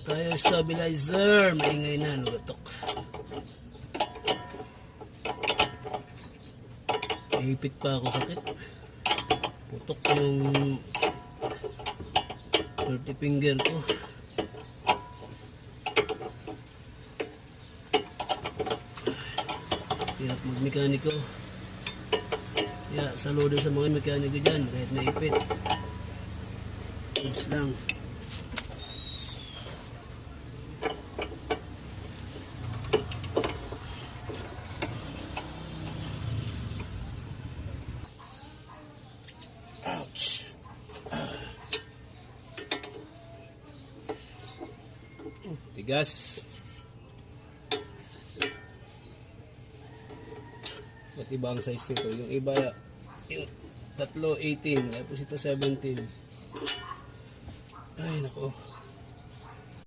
tayo stabilizer. Maingay na, lugatok. Ihipit pa ako, sakit. Putok yung 30 finger ko. Hirap magmekaniko. Kaya saludo sa mga mekaniko dyan, kahit naipit. Goods lang. Ouch. Tigas. At iba ang size nito. Yung iba, yung tatlo 18, tapos ito 17. Ay nako.